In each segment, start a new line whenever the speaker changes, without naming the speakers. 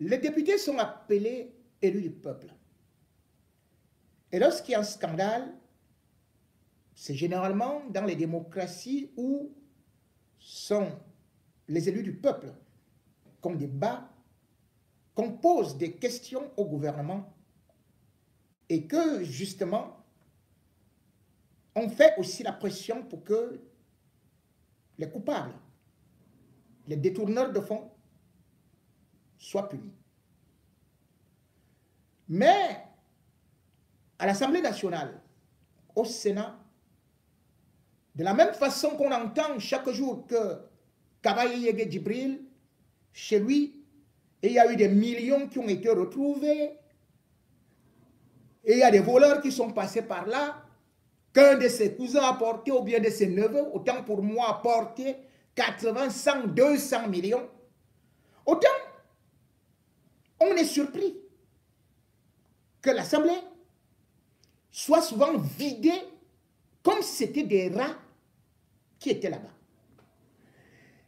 Les députés sont appelés élus du peuple. Et lorsqu'il y a un scandale, c'est généralement dans les démocraties où sont les élus du peuple qu'on débat, qu'on pose des questions au gouvernement et que, justement, on fait aussi la pression pour que les coupables, les détourneurs de fonds, soient punis. Mais à l'Assemblée nationale, au Sénat, de la même façon qu'on entend chaque jour que Kabaye Yege Djibril, chez lui, il y a eu des millions qui ont été retrouvés, et il y a des voleurs qui sont passés par là, qu'un de ses cousins a porté, ou bien de ses neveux, autant pour moi a porté 80, 100, 200 millions. Autant, on est surpris que l'Assemblée soit souvent vidée comme si c'était des rats qui étaient là-bas.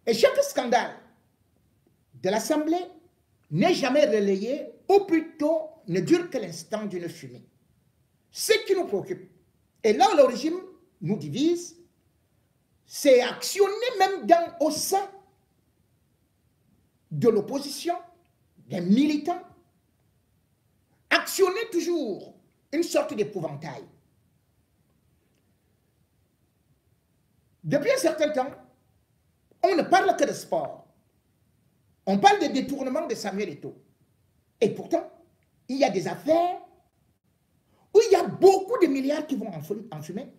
Et chaque scandale de l'Assemblée n'est jamais relayé, ou plutôt ne dure que l'instant d'une fumée. Ce qui nous préoccupe, et là le régime nous divise, c'est actionner même au sein de l'opposition, des militants, actionner toujours une sorte d'épouvantail. Depuis un certain temps, on ne parle que de sport. On parle de détournement de Samuel Eto'o. Et pourtant, il y a des affaires où il y a beaucoup de milliards qui vont en fumée,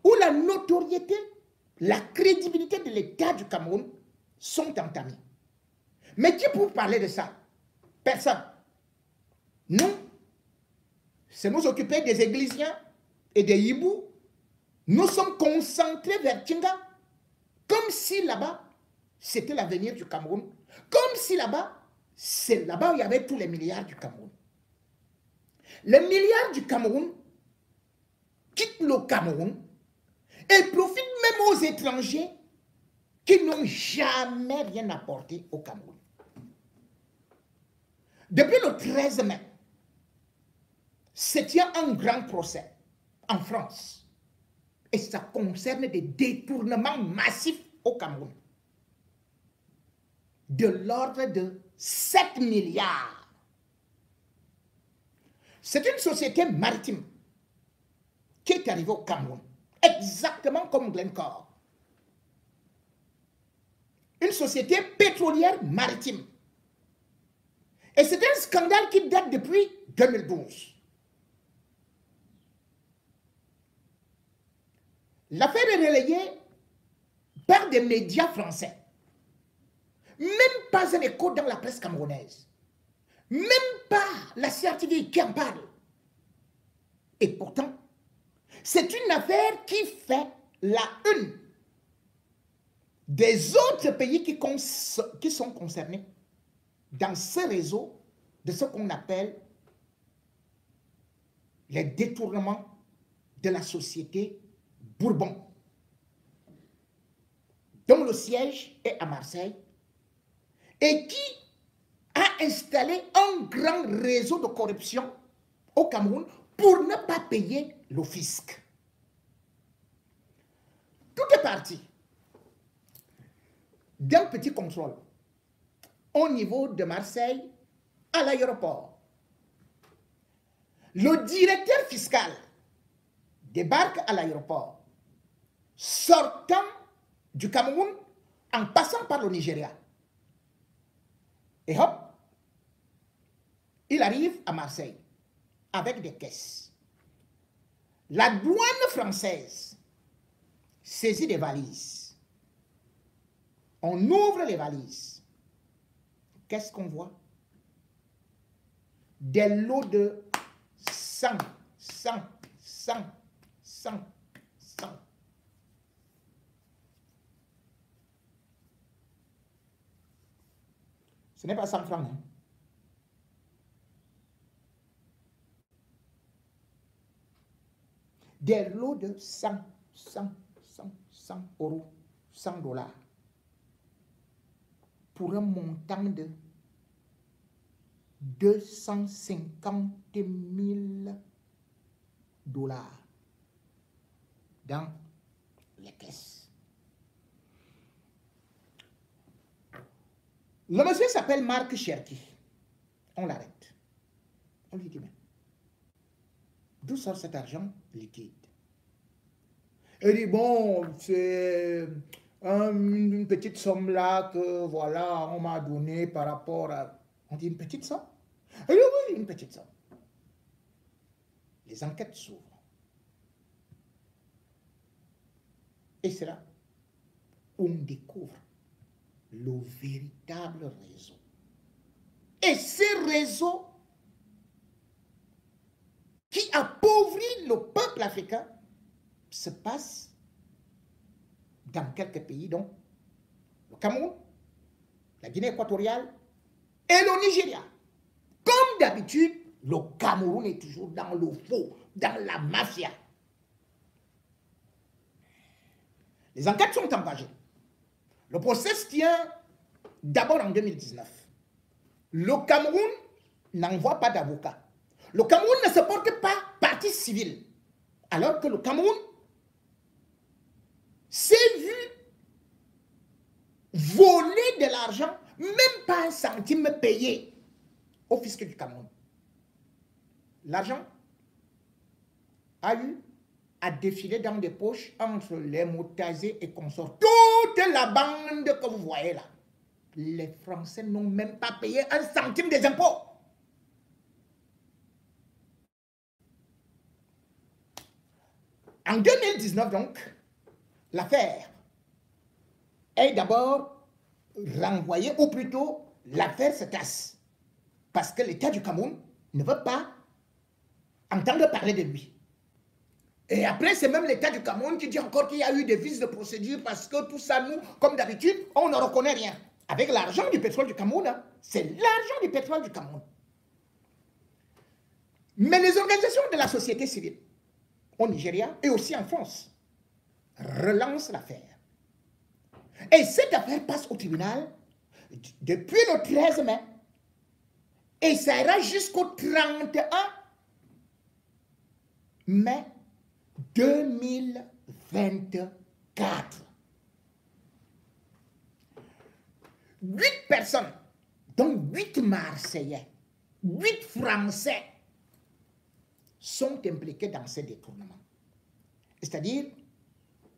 où la notoriété, la crédibilité de l'État du Cameroun sont entamées. Mais qui peut parler de ça? Personne. Nous, c'est nous occuper des Églisiens et des Hibou. Nous sommes concentrés vers Tinga, comme si là-bas, c'était l'avenir du Cameroun. Comme si là-bas, c'est là-bas où il y avait tous les milliards du Cameroun. Les milliards du Cameroun quittent le Cameroun et profitent même aux étrangers qui n'ont jamais rien apporté au Cameroun. Depuis le 13 mai, se tient un grand procès en France. Et ça concerne des détournements massifs au Cameroun. De l'ordre de 7 milliards. C'est une société maritime qui est arrivée au Cameroun, exactement comme Glencore. Une société pétrolière maritime. Et c'est un scandale qui date depuis 2012. L'affaire est relayée par des médias français. Même pas un écho dans la presse camerounaise. Même pas la CRTV qui en parle. Et pourtant, c'est une affaire qui fait la une des autres pays qui sont concernés dans ce réseau de ce qu'on appelle les détournements de la société Bourbon, dont le siège est à Marseille, et qui a installé un grand réseau de corruption au Cameroun pour ne pas payer le fisc. Tout est parti d'un petit contrôle au niveau de Marseille à l'aéroport. Le directeur fiscal débarque à l'aéroport, sortant du Cameroun en passant par le Nigeria. Et hop, il arrive à Marseille avec des caisses. La douane française saisit des valises. On ouvre les valises. Qu'est-ce qu'on voit? Des lots de 100. Ce n'est pas 100 francs. Hein. Des lots de 100 euros, 100 dollars. Pour un montant de 250 000 dollars dans les caisses. Le monsieur s'appelle Marc Cherki. On l'arrête. On lui dit, mais d'où sort cet argent liquide? Il dit, bon, c'est une petite somme là que, voilà, on m'a donné par rapport à... On dit, une petite somme? Il dit, oui, une petite somme. Les enquêtes s'ouvrent. Et c'est là où on découvre le véritable réseau. Et ce réseau qui appauvrit le peuple africain se passe dans quelques pays, donc le Cameroun, la Guinée équatoriale et le Nigeria. Comme d'habitude, le Cameroun est toujours dans le faux, dans la mafia. Les enquêtes sont engagées. Le procès tient d'abord en 2019. Le Cameroun n'envoie pas d'avocat. Le Cameroun ne se porte pas partie civile. Alors que le Cameroun s'est vu voler de l'argent, même pas un centime payé au fisc du Cameroun. L'argent a eu à défiler dans des poches entre les Moutazé et consorts. Toute la bande que vous voyez là, les Français n'ont même pas payé un centime des impôts. En 2019 donc, l'affaire est d'abord renvoyée, ou plutôt l'affaire se tasse. Parce que l'État du Cameroun ne veut pas entendre parler de lui. Et après, c'est même l'État du Cameroun qui dit encore qu'il y a eu des vices de procédure parce que tout ça, nous, comme d'habitude, on ne reconnaît rien. Avec l'argent du pétrole du Cameroun, hein, c'est l'argent du pétrole du Cameroun. Mais les organisations de la société civile, au Nigeria et aussi en France, relancent l'affaire. Et cette affaire passe au tribunal depuis le 13 mai. Et ça ira jusqu'au 31 mai 2024. 8 personnes, dont 8 Marseillais, 8 Français, sont impliqués dans ces détournements. C'est-à-dire,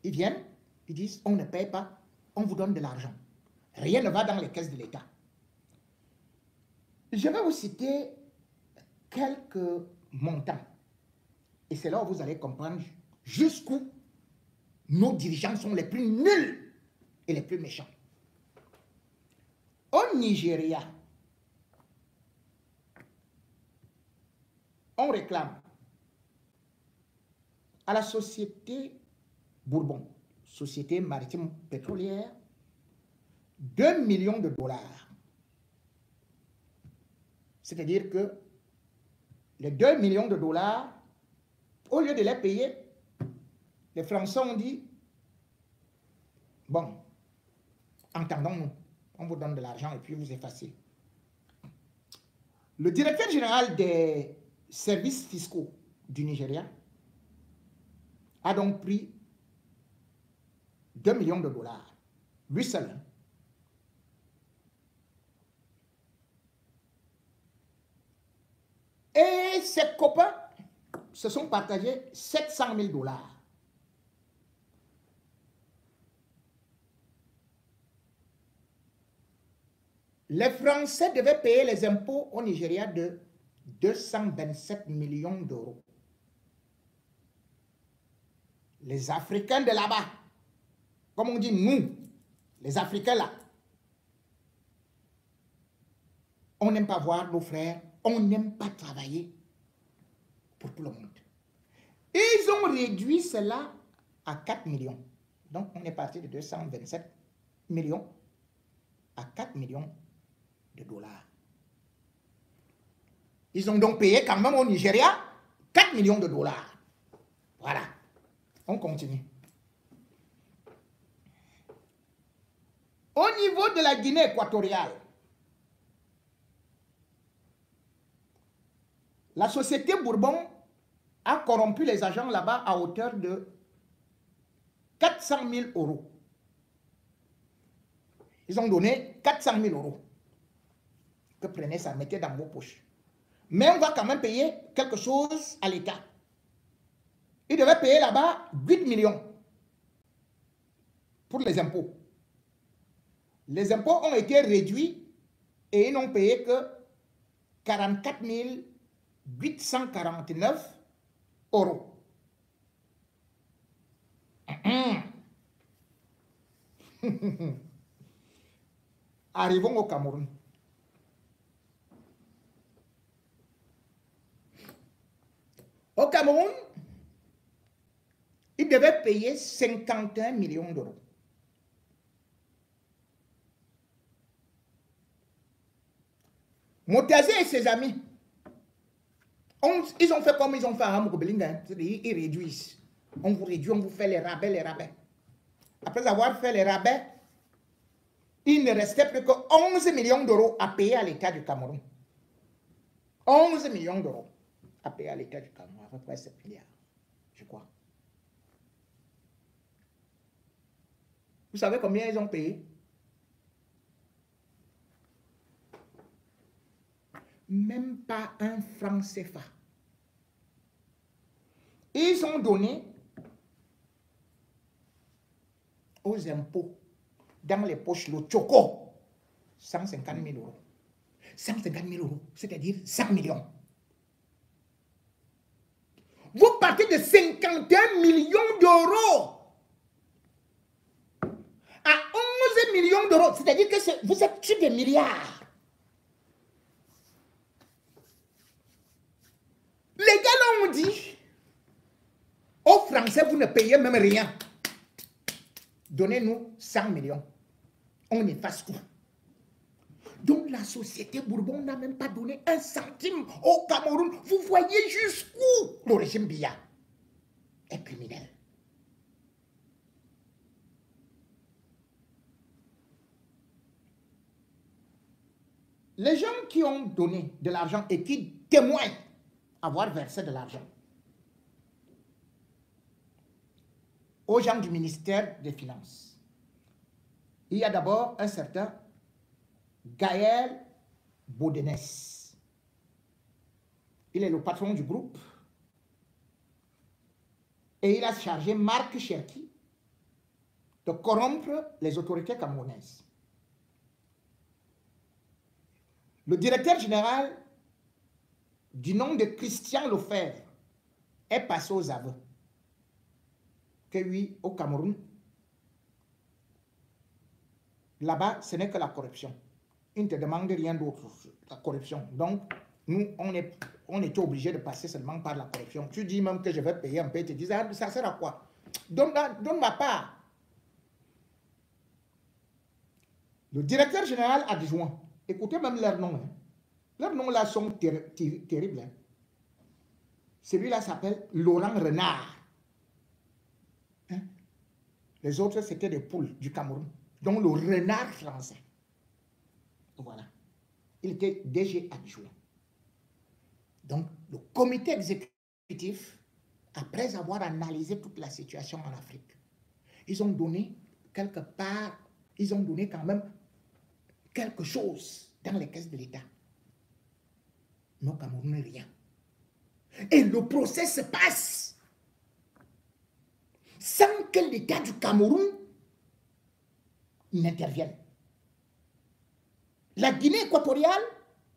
ils viennent, ils disent, on ne paye pas, on vous donne de l'argent. Rien ne va dans les caisses de l'État. Je vais vous citer quelques montants. Et c'est là où vous allez comprendre jusqu'où nos dirigeants sont les plus nuls et les plus méchants. Au Nigeria, on réclame à la société Bourbon, société maritime pétrolière, 2 millions de dollars. C'est-à-dire que les 2 millions de dollars, au lieu de les payer, les Français ont dit, bon, entendons-nous, on vous donne de l'argent et puis vous effacez. Le directeur général des services fiscaux du Nigeria a donc pris 2 millions de dollars, lui seul. Et ses copains se sont partagés 700 000 dollars. Les Français devaient payer les impôts au Nigeria de 227 millions d'euros. Les Africains de là-bas, comme on dit nous, les Africains là, on n'aime pas voir nos frères, on n'aime pas travailler pour tout le monde. Ils ont réduit cela à 4 millions. Donc on est parti de 227 millions à 4 millions de dollars. Ils ont donc payé quand même au Nigeria 4 millions de dollars. Voilà. On continue. Au niveau de la Guinée équatoriale, La société Bourbon a corrompu les agents là-bas à hauteur de 400 000 euros. Ils ont donné 400 000 euros. Que prenez ça, mettez dans vos poches. Mais on va quand même payer quelque chose à l'État. Ils devaient payer là-bas 8 millions pour les impôts. Les impôts ont été réduits et ils n'ont payé que 44 849 euros. Arrivons au Cameroun. Au Cameroun, ils devaient payer 51 millions d'euros. Moutazé et ses amis, ils ont fait comme ils ont fait à Hamoubelinga. Ils réduisent. On vous réduit, on vous fait les rabais, les rabais. Après avoir fait les rabais, il ne restait plus que 11 millions d'euros à payer à l'État du Cameroun. 11 millions d'euros à payer à l'État du Cameroun, à peu près 7 milliards, je crois. Vous savez combien ils ont payé? Même pas un franc CFA. Ils ont donné aux impôts dans les poches le choco 150 000 euros. 150 000 euros, c'est-à-dire 5 millions. Vous partez de 51 millions d'euros à 11 millions d'euros, c'est-à-dire que vous êtes sur des milliards. Les gars l'ont dit, aux Français, vous ne payez même rien. Donnez-nous 100 millions. On efface tout. Donc la société Bourbon n'a même pas donné un centime au Cameroun. Vous voyez jusqu'où le régime Biya est criminel. Les gens qui ont donné de l'argent et qui témoignent avoir versé de l'argent aux gens du ministère des Finances, il y a d'abord un certain Gaël Baudenès. Il est le patron du groupe et il a chargé Marc Cherki de corrompre les autorités camerounaises. Le directeur général du nom de Christian Lefebvre est passé aux aveux que oui, au Cameroun, là-bas, ce n'est que la corruption. Ils ne te demandent rien d'autre, la corruption. Donc, nous, on était obligés de passer seulement par la corruption. Tu dis même que je vais payer un peu, ils te disent, ah, ça sert à quoi? Donne ma part. Le directeur général adjoint, écoutez même leurs noms. Hein. Leurs noms là sont terribles. Hein. Celui-là s'appelle Laurent Renard. Hein? Les autres, c'était des poules du Cameroun. Donc le renard français. Voilà. Il était DG adjoint. Donc le comité exécutif, après avoir analysé toute la situation en Afrique, ils ont donné quelque part, ils ont donné quand même quelque chose dans les caisses de l'État. Mais au Cameroun, rien. Et le procès se passe sans que l'État du Cameroun n'intervienne. La Guinée équatoriale,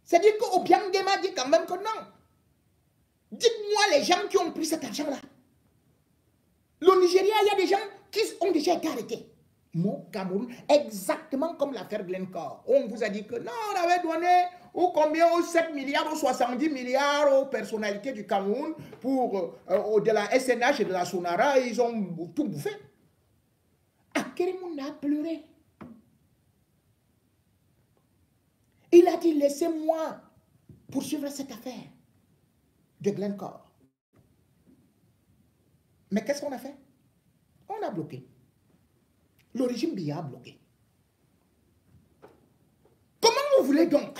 c'est-à-dire qu'Obiang Nguema dit quand même que non. Dites-moi les gens qui ont pris cet argent-là. Le Nigeria, il y a des gens qui ont déjà été arrêtés. Mon Cameroun, exactement comme l'affaire Glencore. On vous a dit que non, on avait donné ou combien, aux 7 milliards, ou 70 milliards aux personnalités du Cameroun pour de la SNH et de la Sonara, ils ont tout bouffé. Akeremoun a pleuré. Il a dit, laissez-moi poursuivre cette affaire de Glencore. Mais qu'est-ce qu'on a fait? On a bloqué. Le régime Biya a bloqué. Comment vous voulez donc,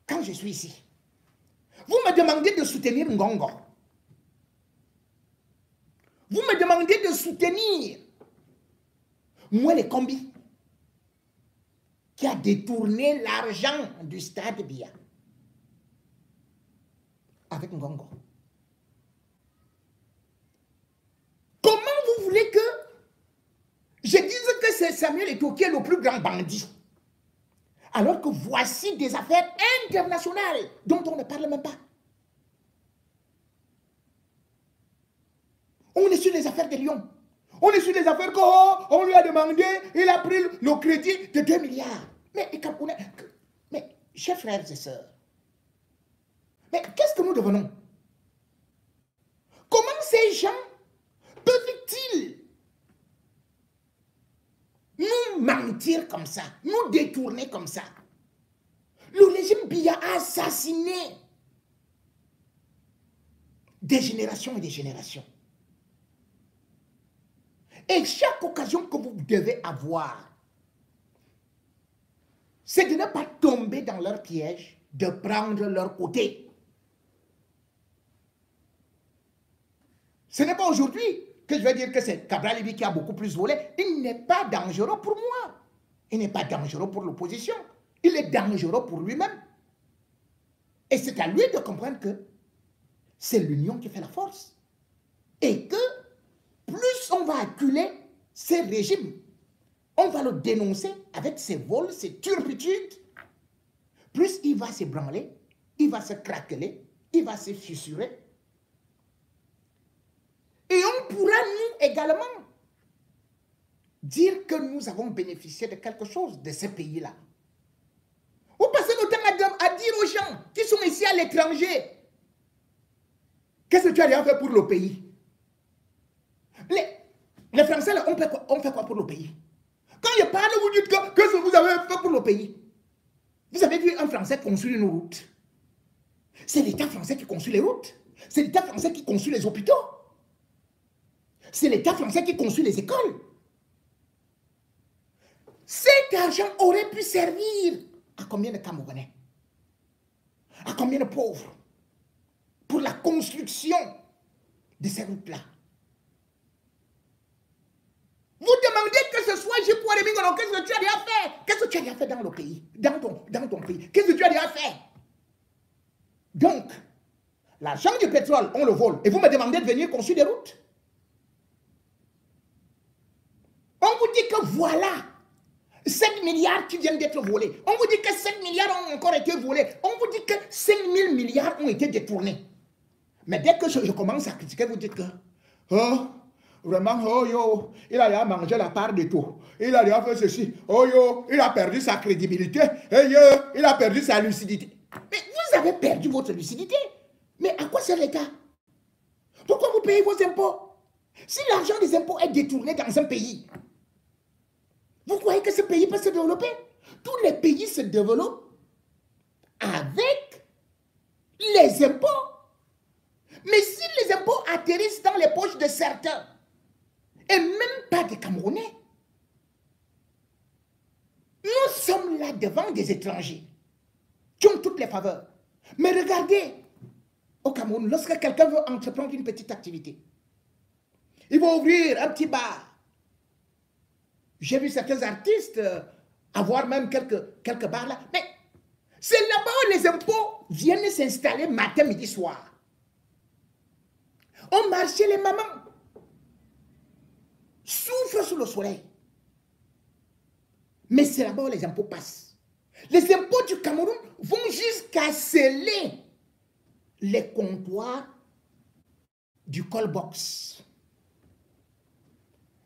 quand je suis ici, Vous me demandez de soutenir Ngongo. Vous me demandez de soutenir moi les combis qui a détourné l'argent du stade Bia avec Ngongo. Comment vous voulez que je dise que c'est Samuel Eto'o qui est le plus grand bandit, alors que voici des affaires internationales dont on ne parle même pas? On est sur les affaires de Lyon. On est sur les affaires qu'on lui a demandé, il a pris le crédit de 2 milliards. Mais chers frères et sœurs, mais qu'est-ce que nous devenons? Comment ces gens peuvent-ils nous mentir comme ça, nous détourner comme ça? Le régime Biya a assassiné des générations et des générations. Et chaque occasion que vous devez avoir, c'est de ne pas tomber dans leur piège, de prendre leur côté. Ce n'est pas aujourd'hui que je vais dire que c'est Cabral Libye qui a beaucoup plus volé. Il n'est pas dangereux pour moi. Il n'est pas dangereux pour l'opposition. Il est dangereux pour lui-même. Et c'est à lui de comprendre que c'est l'union qui fait la force. Et que plus on va acculer ces régimes, on va le dénoncer avec ses vols, ses turpitudes, plus il va s'ébranler, il va se craqueler, il va se fissurer. Et on pourra, nous également, dire que nous avons bénéficié de quelque chose de ce pays-là. Vous passez notre temps à dire aux gens qui sont ici à l'étranger, qu'est-ce que tu as déjà fait pour le pays? Les Français, là, on fait quoi pour le pays? Quand je parle, vous dites qu'est-ce que vous avez fait pour le pays? Vous avez vu un Français construire une route? C'est l'État français qui construit les routes. C'est l'État français qui construit les hôpitaux. C'est l'État français qui construit les écoles. Cet argent aurait pu servir à combien de Camerounais? À combien de pauvres? Pour la construction de ces routes-là. Vous demandez que ce soit J.P. Mingono, qu'est-ce que tu as déjà fait? Qu'est-ce que tu as déjà fait dans le pays? Dans ton pays? Qu'est-ce que tu as déjà fait? Donc, l'argent du pétrole, on le vole. Et vous me demandez de venir construire des routes? On vous dit que voilà, 7 milliards qui viennent d'être volés. On vous dit que 7 milliards ont encore été volés. On vous dit que 5 000 milliards ont été détournés. Mais dès que je commence à critiquer, vous dites que... Oh, vraiment, oh yo, il a mangé la part de tout. Il a déjà fait ceci. Oh yo, il a perdu sa crédibilité. Hey yo, il a perdu sa lucidité. Mais vous avez perdu votre lucidité. Mais à quoi sert l'État? Pourquoi vous payez vos impôts? Si l'argent des impôts est détourné dans un pays, vous croyez que ce pays peut se développer? Tous les pays se développent avec les impôts. Mais si les impôts atterrissent dans les poches de certains, et même pas des Camerounais, nous sommes là devant des étrangers qui ont toutes les faveurs. Mais regardez, au Cameroun, lorsque quelqu'un veut entreprendre une petite activité, il va ouvrir un petit bar. J'ai vu certains artistes avoir même quelques bars là. Mais c'est là-bas où les impôts viennent s'installer matin, midi, soir. On marchait les mamans. Souffrent sous le soleil. Mais c'est là-bas où les impôts passent. Les impôts du Cameroun vont jusqu'à sceller les comptoirs du call-box.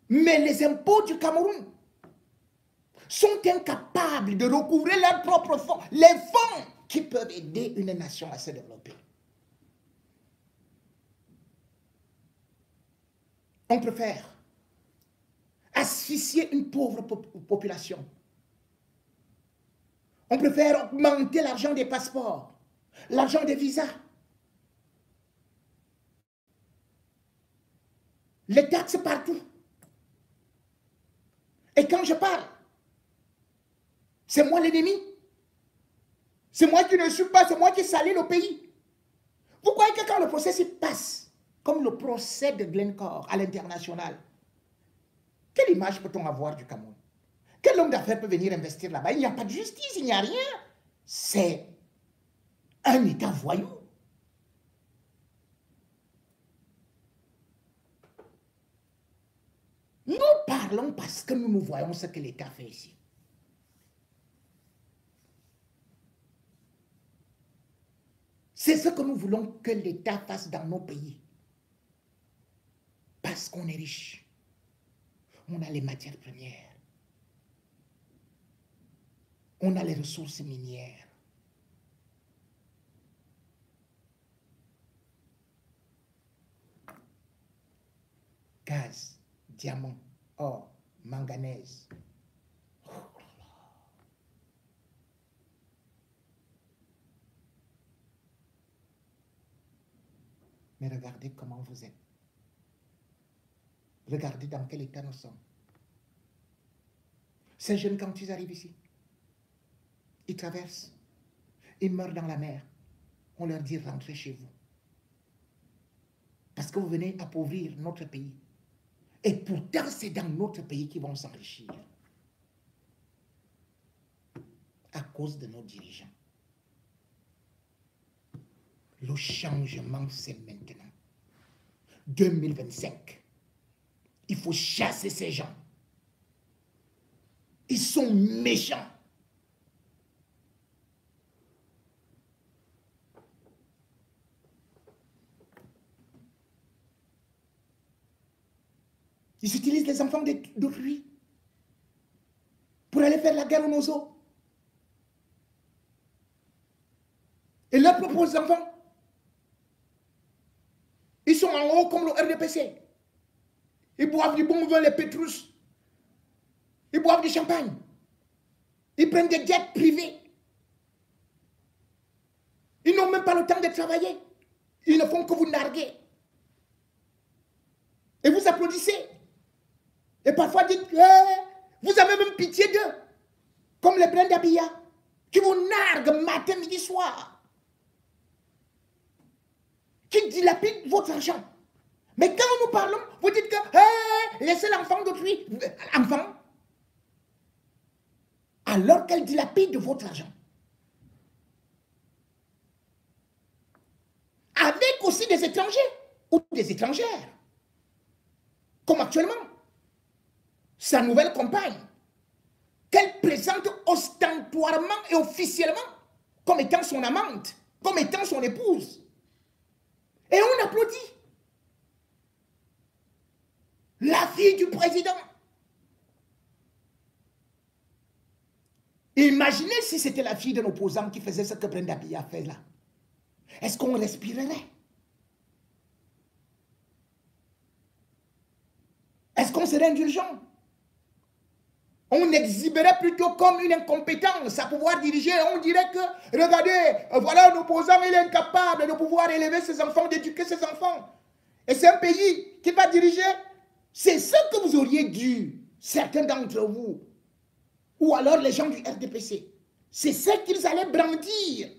Mais les impôts du Cameroun sont incapables de recouvrer leurs propres fonds, les fonds qui peuvent aider une nation à se développer. On préfère asphyxier une pauvre population. On préfère augmenter l'argent des passeports, l'argent des visas, les taxes partout. Et quand je parle, c'est moi l'ennemi. C'est moi qui ne suis pas, c'est moi qui salis le pays. Vous croyez que quand le procès se passe, comme le procès de Glencore à l'international, quelle image peut-on avoir du Cameroun? Quel homme d'affaires peut venir investir là-bas? Il n'y a pas de justice, il n'y a rien. C'est un État voyou. Nous parlons parce que nous voyons ce que l'État fait ici. C'est ce que nous voulons que l'État fasse dans nos pays. Parce qu'on est riche. On a les matières premières. On a les ressources minières. Gaz, diamant, or, manganèse. Mais regardez comment vous êtes. Regardez dans quel état nous sommes. Ces jeunes, quand ils arrivent ici, ils traversent, ils meurent dans la mer. On leur dit rentrez chez vous. Parce que vous venez appauvrir notre pays. Et pourtant, c'est dans notre pays qu'ils vont s'enrichir. À cause de nos dirigeants. Le changement, c'est maintenant. 2025. Il faut chasser ces gens. Ils sont méchants. Ils utilisent les enfants d'autrui pour aller faire la guerre aux Nozo. Et leurs propres enfants, ils sont en haut comme le RDPC. Ils boivent du bon vin, les Pétrus. Ils boivent du champagne. Ils prennent des jets privés. Ils n'ont même pas le temps de travailler. Ils ne font que vous narguer. Et vous applaudissez. Et parfois dites, vous avez même pitié d'eux. Comme les Brenda Biya, qui vous narguent matin, midi, soir. Qui dilapident votre argent. Mais quand nous parlons, vous dites que laissez l'enfant d'autrui. Enfant. Alors qu'elle dilapide votre argent. Avec aussi des étrangers ou des étrangères. Comme actuellement. Sa nouvelle compagne. Qu'elle présente ostentatoirement et officiellement comme étant son amante, comme étant son épouse. Et on applaudit. La fille du président. Imaginez si c'était la fille d'un opposant qui faisait ce que Brenda Biya fait là. Est-ce qu'on respirerait? Est-ce qu'on serait indulgent? On exhiberait plutôt comme une incompétence à pouvoir diriger. On dirait que, regardez, voilà un opposant, il est incapable de pouvoir élever ses enfants, d'éduquer ses enfants. Et c'est un pays qui va diriger. C'est ce que vous auriez dû, certains d'entre vous, ou alors les gens du RDPC. C'est ce qu'ils allaient brandir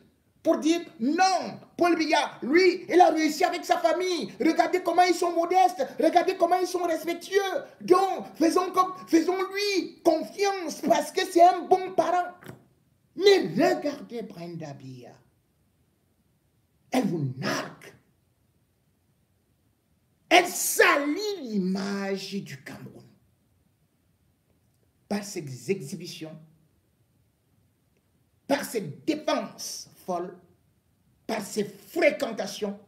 pour dire non, Paul Biya, lui, il a réussi avec sa famille. Regardez comment ils sont modestes, regardez comment ils sont respectueux. Donc, faisons-lui confiance parce que c'est un bon parent. Mais regardez Brenda Biya. Elle vous nargue. Elle salit l'image du Cameroun par ses exhibitions, par ses dépenses folles, par ses fréquentations,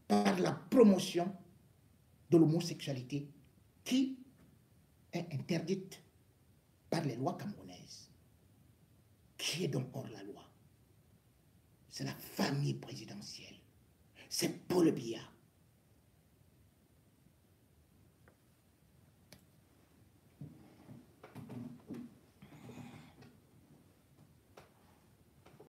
par la promotion de l'homosexualité qui est interdite par les lois camerounaises. Qui est donc hors la loi? C'est la famille présidentielle. C'est Paul Biya.